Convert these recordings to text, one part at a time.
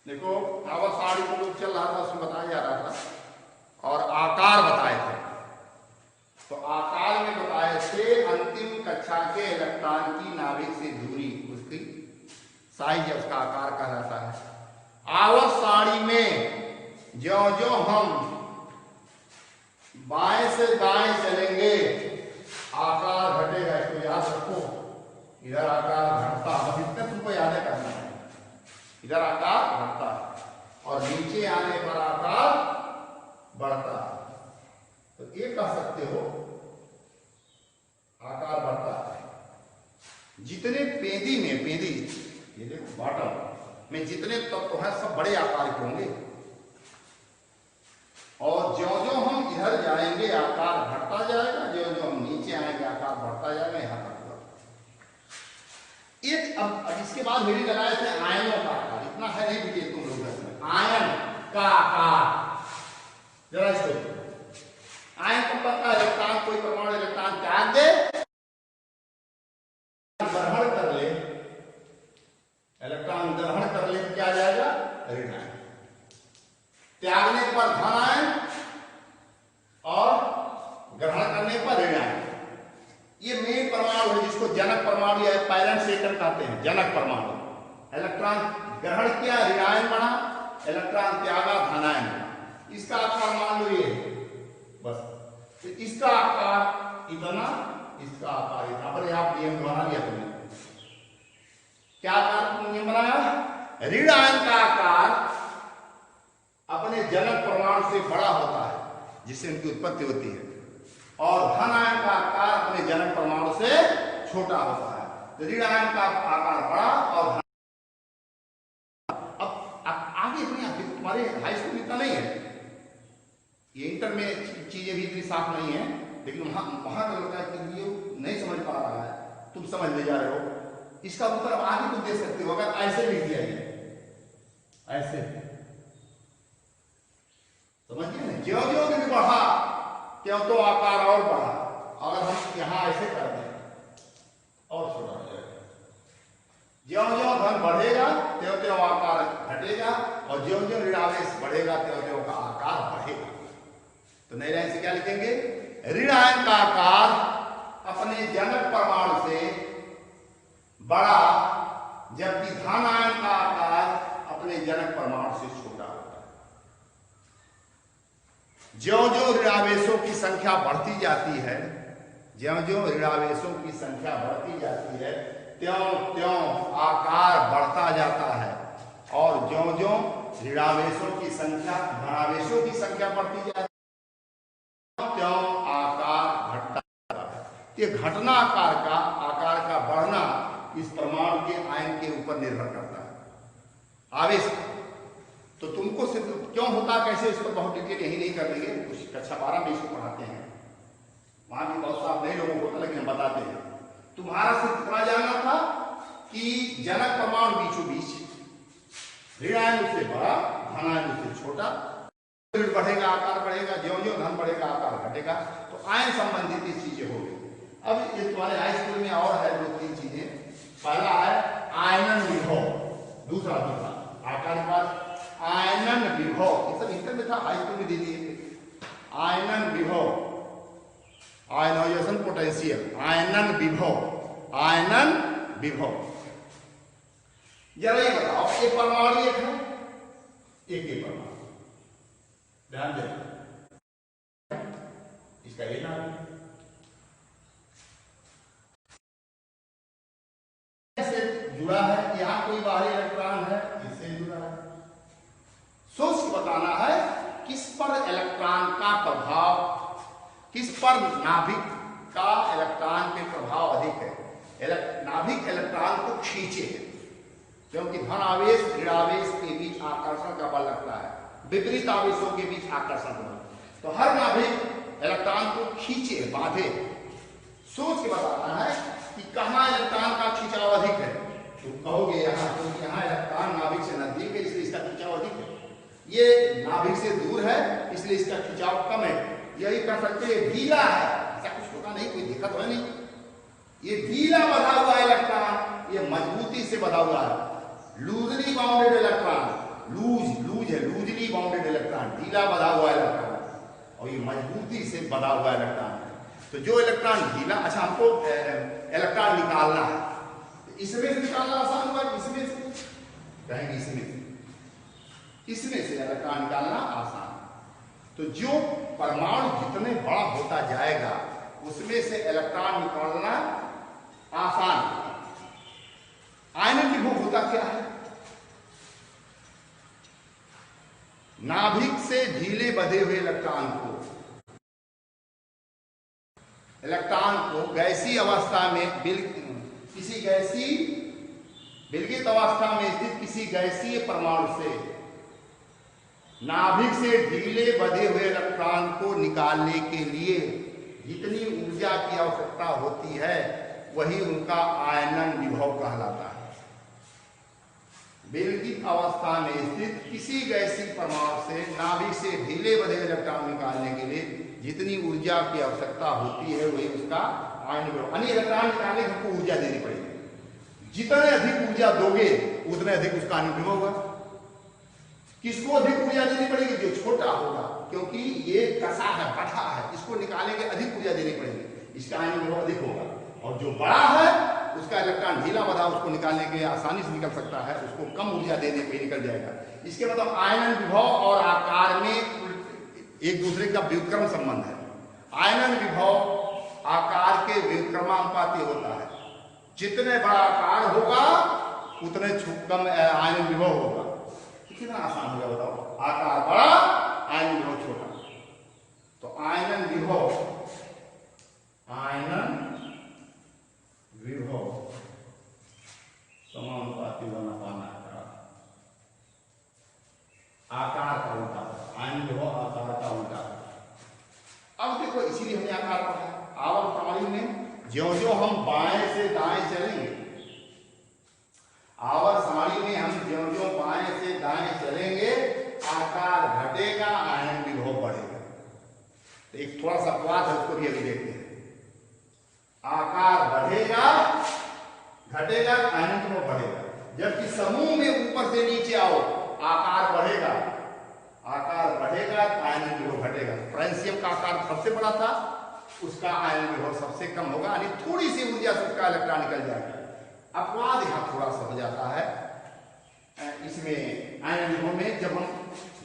देखो आवर साड़ी को लोग चल रहा था, उसमें बताया जा रहा था और आकार बताए थे। तो आकार में बताए थे अंतिम कक्षा के इलेक्ट्रॉन की नाभिक से दूरी, उसकी साइज, उसका आकार कहा जाता है। आवर साड़ी में जो जो हम बाएं से दाएं चलेंगे आकार घटेगा। इसको याद रखो, इधर आकार घटता, बस इतना तुमको याद करना है। इधर आकार घटता और नीचे आने पर आकार बढ़ता। तो ये कह सकते हो आकार बढ़ता है। जितने पेदी में, पेदी ये देखो बॉटम में जितने तत्व हैं सब बड़े आकार के होंगे और ज्यों ज्यों हम इधर जाएंगे आकार घटता जाएगा, ज्यों ज्यों हम नीचे आएंगे आकार बढ़ता जाएगा। यहां तक एक अब इसके बाद मेरी लगाए थे आयनों का आकार। इतना है नहीं डिटेल तुम लोग आयन का आकार। जरा इसको आयन को पता है, इलेक्ट्रॉन कोई परमाणु इलेक्ट्रॉन त्याग दे, ग्रहण कर ले, इलेक्ट्रॉन ग्रहण कर ले तो क्या आ जाएगा? ऋण आयन। त्यागने पर धन आयन और ग्रहण करने पर ऋण आयन। ये मेन परमाणु है जिसको जनक परमाणु या पैरेंट एटम कहते हैं। जनक परमाणु, इलेक्ट्रॉन ग्रहण किया ऋण आयन बना, इलेक्ट्रॉन त्यागा धनायन बना। इसका आकार मान लो ये बस, तो इसका आकार इतना, इसका आकार इतना। पर आप नियम बना लिया तुमने। क्या आकार नियम बनाया? ऋण आयन का आकार अपने जनक परमाणु से बड़ा होता है जिससे उनकी उत्पत्ति होती है, और धन आयन का आकार अपने जनक परमाणु से छोटा होता है। तो ऋण आयन का आकार बड़ा और धन। अब आगे इतनी तुम्हारे हाई स्कूल इतना नहीं है, ये इंटर में चीजें भी इतनी साफ नहीं है, लेकिन वहां का लगता है कि ये नहीं समझ पा रहा है, तुम समझ ले जा रहे हो। इसका उत्तर अब आगे तुम दे सकते हो अगर ऐसे लिख दिया जाए, ऐसे समझिए ना। ज्यों ज्यों भी बढ़ा क्यों तो आकार और बढ़ा। अगर हम यहां ऐसे कर दें और छोटा हो जाएगा। ज्यों ज्यों धन बढ़ेगा त्यों त्यों आकार घटेगा, और ज्यों ज्यों ऋणावेश बढ़ेगा त्यों त्यों का आकार बढ़ेगा। तो नई लाइन से क्या लिखेंगे? ऋण आयन का आकार अपने जनक परमाणु से बड़ा, जबकि धन आयन का आकार अपने जनक परमाणु से छोटा होता है। ज्यों ज्यों ऋणावेशों की संख्या बढ़ती जाती है, ज्यों ज्यों ऋणावेशों की संख्या बढ़ती जाती है त्यों त्यों आकार बढ़ता जाता है, और ज्यों ज्यों ऋणावेशों की संख्या, धनावेशों की संख्या बढ़ती जाती है त्यों आकार घटता जाता है। ये घटना आकार का बढ़ना इस परमाणु के आयन के ऊपर निर्भर करता है। आवेश तो तुमको सिर्फ क्यों होता कैसे, इस पर बहुत डिटेल यही नहीं कर लेंगे, कुछ कक्षा 12 में इसको पढ़ाते हैं, वहां भी बहुत साफ नए लोगों को होता, लेकिन हम बताते हैं। तुम्हारा सिर्फ इतना जानना था कि जनक परमाणु बीचों बीच, ऋण आयन उससे बड़ा, धन आयन उससे छोटा, बढ़ेगा आकार बढ़ेगा, ज्यों ज्यों धन बढ़ेगा आकार घटेगा। तो आयन संबंधित ये चीजें हो गई। अब ये तुम्हारे हाई स्कूल में और है 2-3 चीजें। पहला है आयनन विभव, दूसरा आकार के बाद आयनन विभव, ये सब इंटर में था, हाई स्कूल में दे दिए। आयनन विभव, आयनाइजेशन पोटेंशियल, आयनन विभव, आयनन विभव। जरा ये बताओ, एक परमाणु एक है, एक परमाणु, ध्यान देना, इसका ये नाम है, जुड़ा है, यहां कोई बाहरी इलेक्ट्रॉन है, इससे जुड़ा है। सोच के बताना है किस पर इलेक्ट्रॉन का प्रभाव, किस पर नाभिक का इलेक्ट्रॉन पे प्रभाव अधिक है। नाभिक इलेक्ट्रॉन को खींचे है, क्योंकि धन आवेश ऋणावेश के बीच आकर्षण का बल लगता है, विपरीत आवेशों के बीच आकर्षण का बल। तो हर नाभिक इलेक्ट्रॉन को खींचे, बांधे। सोच के बताना है कि कहां इलेक्ट्रॉन का खिंचाव अधिक है। तुम कहोगे यहां, क्योंकि यहां इलेक्ट्रॉन नाभिक से नजदीक है इसलिए इसका खिंचाव अधिक है, ये नाभिक से दूर है इसलिए इसका खिंचाव कम है। यही कह सकते हैं ढीला है, ऐसा कुछ होता नहीं, कोई दिक्कत है नहीं। ये ढीला बधा हुआ इलेक्ट्रॉन, ये मजबूती से बधा हुआ है। लूजली बाउंडेड इलेक्ट्रॉन लूज है, लूजली बाउंडेड इलेक्ट्रॉन, ढीला बंधा हुआ इलेक्ट्रॉन, और ये मजबूती से बंधा हुआ इलेक्ट्रॉन है। तो जो इलेक्ट्रॉन ढीला, अच्छा हमको इलेक्ट्रॉन निकालना है, तो इसमें से निकालना आसान होगा, इसमें से कहेंगे, इसमें से इलेक्ट्रॉन निकालना आसान। तो जो परमाणु जितने बड़ा होता जाएगा उसमें से इलेक्ट्रॉन निकालना आसान होगा। आयनन विभव होता क्या है? नाभिक से ढीले बंधे हुए इलेक्ट्रॉन को गैसीय अवस्था में किसी गैसीय विलगित अवस्था में स्थित किसी गैसीय परमाणु से नाभिक से ढीले बंधे हुए इलेक्ट्रॉन को निकालने के लिए जितनी ऊर्जा की आवश्यकता होती है वही उनका आयनन विभव कहलाता है। विलगित अवस्था में स्थित किसी गैसीय परमाणु से नाभिक से ढीले बंधे इलेक्ट्रॉन निकालने के लिए जितनी ऊर्जा की आवश्यकता होती है वही उसका आयनन विभव। यानी इलेक्ट्रॉन निकालने की हमको ऊर्जा देनी पड़ेगी, जितने अधिक ऊर्जा दोगे उतने अधिक उसका आयनन विभव होगा। किसको अधिक ऊर्जा देनी पड़ेगी? जो छोटा होगा, क्योंकि ये कसा है, बड़ा है, इसको निकालेंगे अधिक ऊर्जा देनी पड़ेगी, इसका आयनन विभव अधिक होगा। और जो बड़ा है उसका इलेक्ट्रॉन ढीला बंधा, उसको निकालने के आसानी से निकल सकता है, उसको कम ऊर्जा देने पे निकल जाएगा। इसके मतलब आयनन विभव और आकार में एक दूसरे का व्युत्क्रम संबंध है। आयनन विभव आकार के व्युत्क्रमानुपाती होता है, जितने बड़ा आकार होगा उतने कम आयनन विभव होगा। कितना आसान होगा बताओ, आकार बड़ा, आयनन विभव छोटा। तो आयनन विभव समानुपाती होना पाना आकार का उल्टा, आयनन विभव आकार का उल्टा। अब देखो, इसीलिए हमने आकार पढ़ा। आवर्त प्रणाली में ज्यों-ज्यों हम बाएं से दाएं चलेंगे, आवर्त सारणी में हम ज्यों-ज्यों बाएं से दाएं चलेंगे आकार घटेगा, आयनन विभव बढ़ेगा। तो एक थोड़ा सा अपवाद है, उसको भी अभी देखते हैं। आकार बढ़ेगा, घटेगा, आयनन विभव बढ़ेगा। जबकि समूह में ऊपर से नीचे आओ, आकार बढ़ेगा, आकार बढ़ेगा, आयनन विभव घटेगा। फ्रांसियम का आकार सबसे बड़ा था, उसका आयनन विभव सबसे कम होगा, यानी थोड़ी सी ऊर्जा से उसका इलेक्ट्रॉन निकल जाएगा। अपवाद यहां थोड़ा सा हो जाता है इसमें आयनन विभव में, जब हम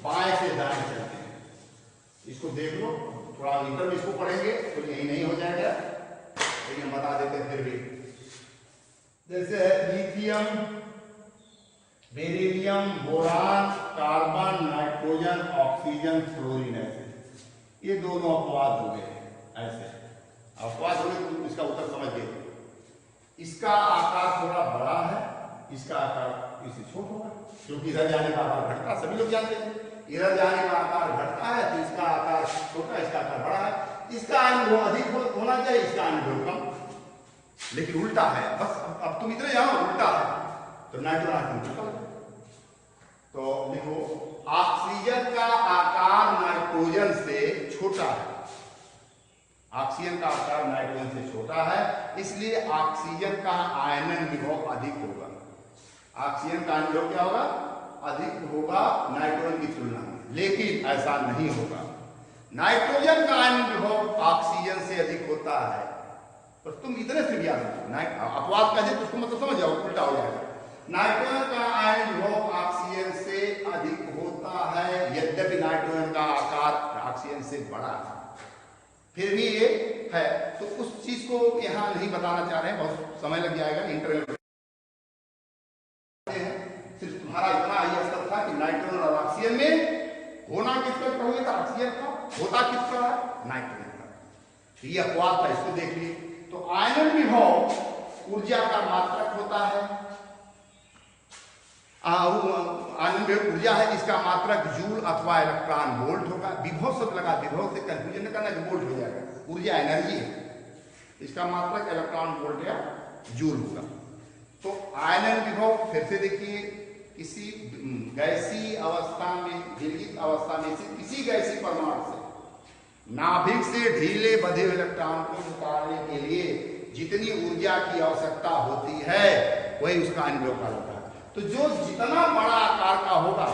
बाएं से दाएं चलते हैं। इसको देख लो, थोड़ा इंटर में इसको पढ़ेंगे तो यही नहीं हो जाएगा, लेकिन बता देते हैं फिर भी। जैसे lithium, beryllium, boron, carbon, nitrogen, oxygen, fluorine, ऐसे ये दोनों अपवाद हो गए। ऐसे अपवाद हो गए तो इसका उत्तर समझ गए। इसका आकार थोड़ा बड़ा है, इसका आकार इससे छोटा होगा, क्योंकि इधर जाने का आकार घटता, सभी लोग जानते हैं। इधर जाने का आकार घटता है तो इसका आकार छोटा, इसका आकार बड़ा है। इसका आयनन विभव अधिक होना चाहिए, इसका आयनन विभव कम, लेकिन उल्टा है। बस अब तुम इतने जानो उल्टा है, तो नाइट्रोजन तो लिखो, ऑक्सीजन का आकार नाइट्रोजन से छोटा है, ऑक्सीजन का आकार नाइट्रोजन से छोटा है, इसलिए ऑक्सीजन का आयनन विभव अधिक होगा। ऑक्सीजन का आयनन विभव क्या होगा? अधिक होगा नाइट्रोजन की तुलना में। लेकिन ऐसा नहीं होगा, नाइट्रोजन का आयनन विभव ऑक्सीजन से अधिक होता है। तो तुम इतने से भी याद रखो, अपवाद कह दे तो उसको मतलब समझ जाओ, उल्टा हो जाएगा। नाइट्रोजन का आयनन विभव ऑक्सीजन से अधिक होता है, यद्यपि नाइट्रोजन का आकार ऑक्सीजन से बड़ा है, फिर भी ये है। तो उस चीज को यहां नहीं बताना चाह रहे हैं, बहुत समय लग जाएगा। इंटरनेट सिर्फ तुम्हारा इतना ही स्तर था कि नाइट्रोजन और ऑक्सीजन में होना किसका कहोगे, तो ऑक्सीजन का होता किसका है? नाइट्रोजन का। ये अपवाद था, इसको देख लिए। तो आयनन विभव ऊर्जा का मात्रक होता है, आयनन विभव ऊर्जा है, इसका मात्रक जूल अथवा इलेक्ट्रॉन वोल्ट होगा। विभव शब्द लगा, विभव से कंफ्यूजन न करना कि वोल्ट हो जाएगा, ऊर्जा एनर्जी है, इसका मात्रक इलेक्ट्रॉन वोल्ट या जूल होगा। तो आयनन विभव फिर से देखिए, किसी गैसीय अवस्था में, विलगित अवस्था में से किसी गैसीय परमाणु से नाभिक से ढीले बंधे हुए इलेक्ट्रॉन को निकालने के लिए जितनी ऊर्जा की आवश्यकता होती है वही उसका आयनन विभव कहलाता है। तो जो जितना बड़ा आकार का होगा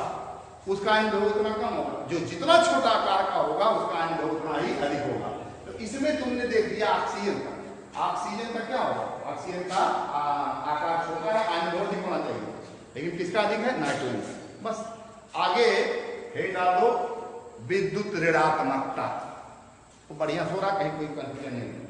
उसका अनुभव उतना कम होगा। जो जितना छोटा आकार का होगा उसका अनुभव उतना ही अधिक होगा। तो इसमें तुमने देख दिया ऑक्सीजन का। ऑक्सीजन का क्या होगा? ऑक्सीजन का आकार छोटा है, अनुभव अधिक होना चाहिए, लेकिन किसका अधिक है? नाइट्रोजन का। बस आगे हे डाल दो विद्युत ऋणात्मकता, तो बढ़िया सो रहा, कहीं कोई कंफ्यूजन नहीं।